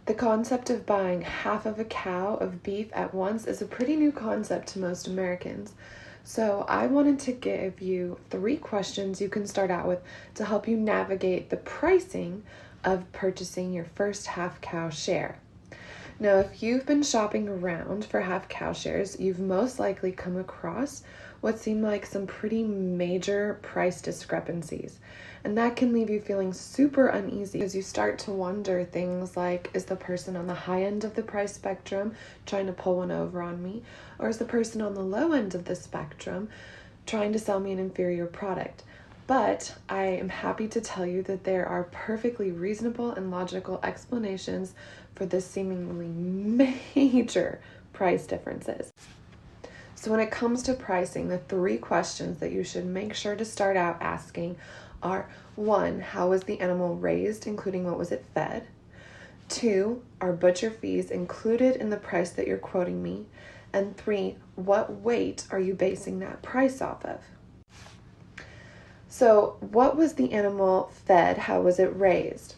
The concept of buying half of a cow of beef at once is a pretty new concept to most Americans. So I wanted to give you 3 questions you can start out with to help you navigate the pricing of purchasing your first half cow share. Now, if you've been shopping around for half cow shares, you've most likely come across what seem like some pretty major price discrepancies. And that can leave you feeling super uneasy as you start to wonder things like, is the person on the high end of the price spectrum trying to pull one over on me? Or is the person on the low end of the spectrum trying to sell me an inferior product? But I am happy to tell you that there are perfectly reasonable and logical explanations for the seemingly major price differences. So when it comes to pricing, the 3 questions that you should make sure to start out asking are: 1, how was the animal raised, including what was it fed? 2, are butcher fees included in the price that you're quoting me? And 3, what weight are you basing that price off of? So what was the animal fed? How was it raised?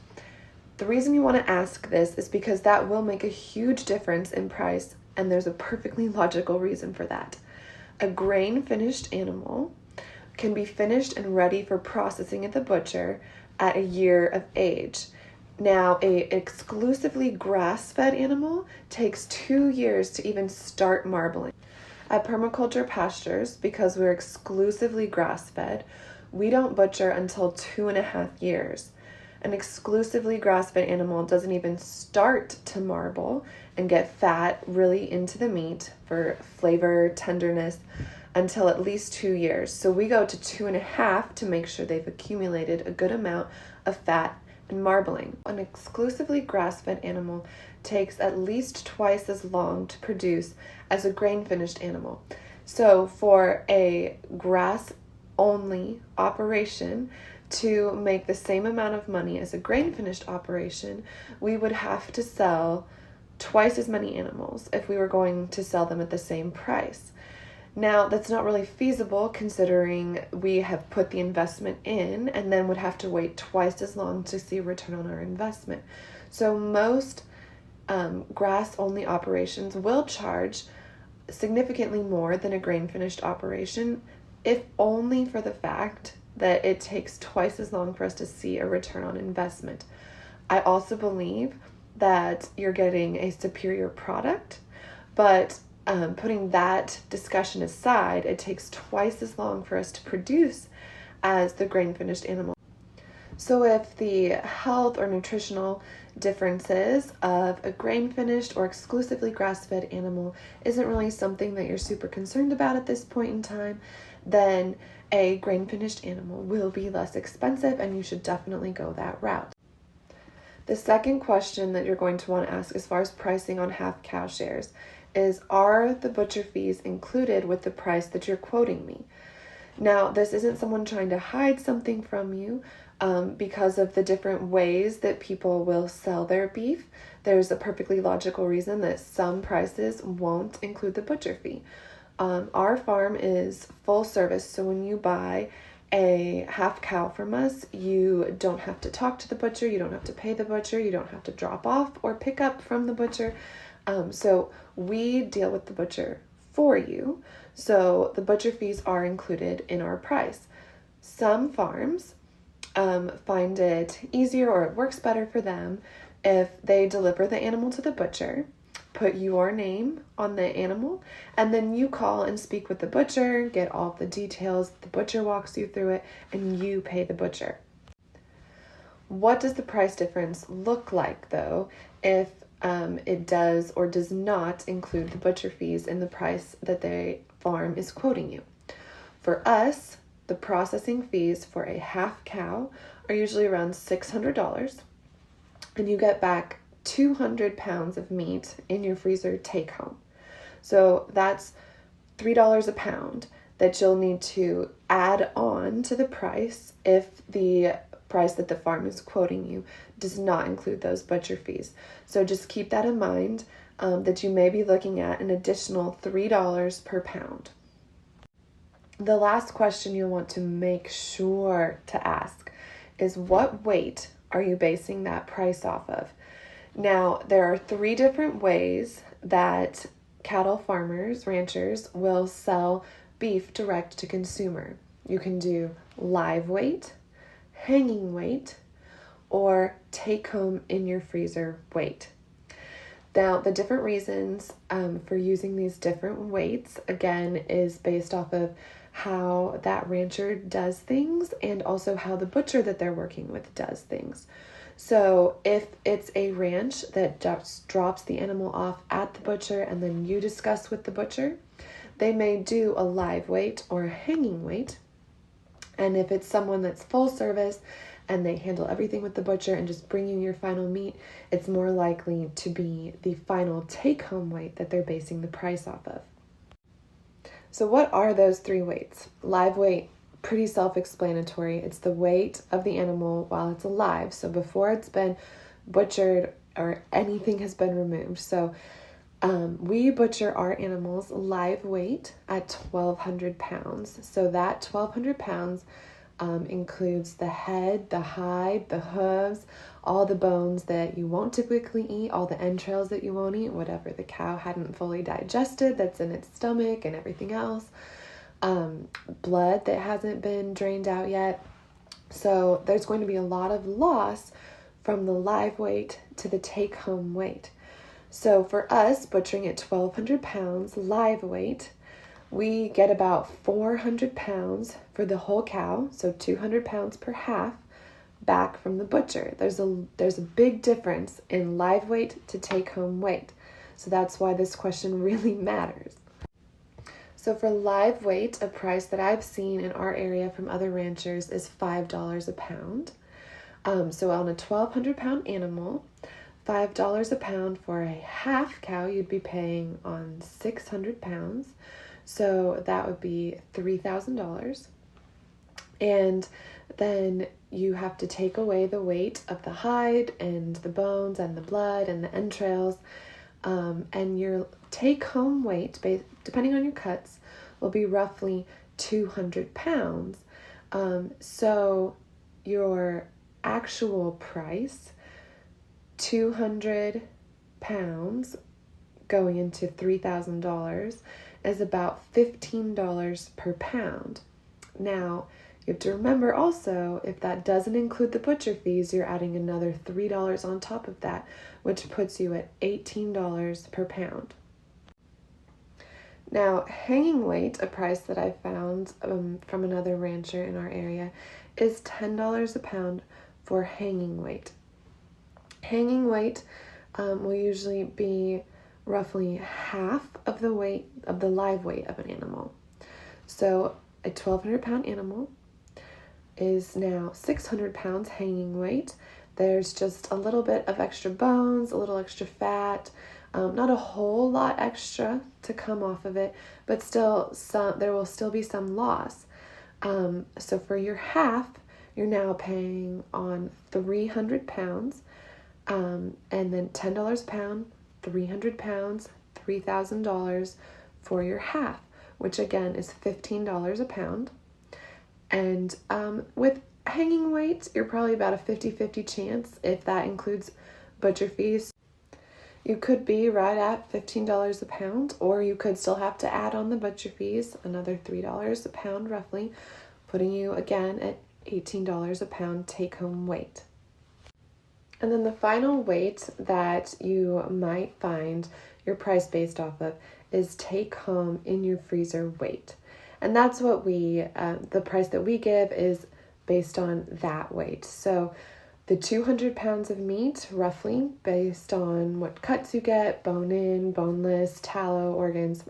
The reason you want to ask this is because that will make a huge difference in price, and there's a perfectly logical reason for that. A grain-finished animal can be finished and ready for processing at the butcher at a year of age. Now, a exclusively grass-fed animal takes 2 years to even start marbling. At permaculture pastures, because we're exclusively grass-fed, we don't butcher until 2.5 years. An exclusively grass-fed animal doesn't even start to marble and get fat really into the meat for flavor, tenderness, until at least 2 years. So we go to 2.5 to make sure they've accumulated a good amount of fat and marbling. An exclusively grass-fed animal takes at least twice as long to produce as a grain-finished animal. So for a grass-only operation to make the same amount of money as a grain-finished operation, we would have to sell twice as many animals if we were going to sell them at the same price. Now, that's not really feasible considering we have put the investment in and then would have to wait twice as long to see a return on our investment. So most grass-only operations will charge significantly more than a grain-finished operation, if only for the fact that it takes twice as long for us to see a return on investment. I also believe that you're getting a superior product, but putting that discussion aside, it takes twice as long for us to produce as the grain-finished animal. So if the health or nutritional differences of a grain-finished or exclusively grass-fed animal isn't really something that you're super concerned about at this point in time, then a grain-finished animal will be less expensive and you should definitely go that route. The second question that you're going to want to ask as far as pricing on half cow shares is, are the butcher fees included with the price that you're quoting me? Now, this isn't someone trying to hide something from you because of the different ways that people will sell their beef. There's a perfectly logical reason that some prices won't include the butcher fee. Our farm is full service, so when you buy a half cow from us, you don't have to talk to the butcher, you don't have to pay the butcher, you don't have to drop off or pick up from the butcher. So we deal with the butcher for you. So the butcher fees are included in our price. Some farms find it easier, or it works better for them if they deliver the animal to the butcher, put your name on the animal, and then you call and speak with the butcher, get all the details, the butcher walks you through it, and you pay the butcher. What does the price difference look like, though, if it does or does not include the butcher fees in the price that the farm is quoting you? For us, the processing fees for a half cow are usually around $600, and you get back 200 pounds of meat in your freezer take home. So that's $3 a pound that you'll need to add on to the price if the price that the farm is quoting you does not include those butcher fees. So just keep that in mind, that you may be looking at an additional $3 per pound. The last question you'll want to make sure to ask is, what weight are you basing that price off of? Now, there are 3 different ways that cattle farmers, ranchers, will sell beef direct to consumer. You can do live weight, hanging weight, or take home in your freezer weight. Now, the different reasons for using these different weights, again, is based off of how that rancher does things and also how the butcher that they're working with does things. So if it's a ranch that just drops the animal off at the butcher and then you discuss with the butcher, they may do a live weight or a hanging weight. And if it's someone that's full service and they handle everything with the butcher and just bring you your final meat, it's more likely to be the final take-home weight that they're basing the price off of. So what are those 3 weights? Live weight, pretty self-explanatory. It's the weight of the animal while it's alive, so before it's been butchered or anything has been removed. So we butcher our animals live weight at 1,200 pounds. So that 1,200 pounds includes the head, the hide, the hooves, all the bones that you won't typically eat, all the entrails that you won't eat, whatever the cow hadn't fully digested that's in its stomach and everything else, blood that hasn't been drained out yet. So there's going to be a lot of loss from the live weight to the take-home weight. So for us, butchering at 1,200 pounds live weight, we get about 400 pounds for the whole cow, so 200 pounds per half, back from the butcher. There's a big difference in live weight to take-home weight. So that's why this question really matters. So for live weight, a price that I've seen in our area from other ranchers is $5 a pound. So on a 1,200 pound animal, $5 a pound for a half cow, you'd be paying on 600 pounds. So that would be $3,000. And then you have to take away the weight of the hide and the bones and the blood and the entrails. And your take-home weight, depending on your cuts, will be roughly 200 pounds. So your actual price, 200 pounds going into $3,000, is about $15 per pound. Now, you have to remember also, if that doesn't include the butcher fees, you're adding another $3 on top of that, which puts you at $18 per pound. Now, hanging weight, a price that I found from another rancher in our area, is $10 a pound for hanging weight. Hanging weight will usually be roughly half of the weight of the live weight of an animal. So a 1,200 pound animal is now 600 pounds hanging weight. There's just a little bit of extra bones, a little extra fat, not a whole lot extra to come off of it, but still there will still be some loss. So for your half, you're now paying on 300 pounds, and then $10 a pound, 300 pounds, $3,000 for your half, which again is $15 a pound. And with hanging weight, you're probably about a 50-50 chance if that includes butcher fees. You could be right at $15 a pound, or you could still have to add on the butcher fees, another $3 a pound roughly, putting you again at $18 a pound take-home weight. And then the final weight that you might find your price based off of is take home in your freezer weight. And that's what the price that we give is based on that weight. So the 200 pounds of meat, roughly, based on what cuts you get, bone in, boneless, tallow, organs,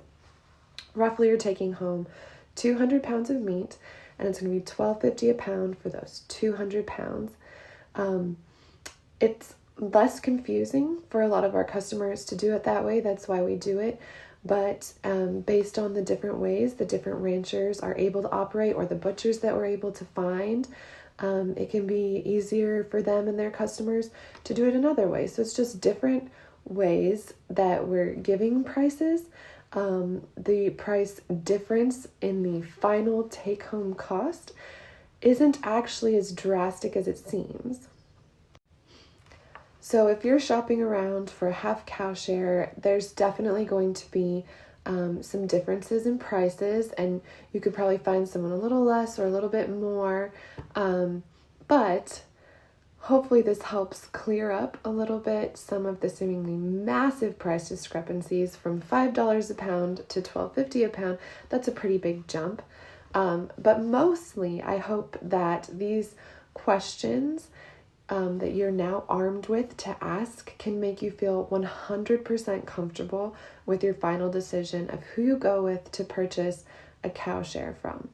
roughly you're taking home 200 pounds of meat, and it's going to be $12.50 a pound for those 200 pounds. It's less confusing for a lot of our customers to do it that way. That's why we do it. But based on the different ways the different ranchers are able to operate, or the butchers that we're able to find, it can be easier for them and their customers to do it another way. So it's just different ways that we're giving prices. The price difference in the final take-home cost isn't actually as drastic as it seems. So if you're shopping around for a half cow share, there's definitely going to be some differences in prices, and you could probably find someone a little less or a little bit more. But hopefully this helps clear up a little bit some of the seemingly massive price discrepancies from $5 a pound to $12.50 a pound. That's a pretty big jump. But mostly I hope that these questions that you're now armed with to ask can make you feel 100% comfortable with your final decision of who you go with to purchase a cow share from.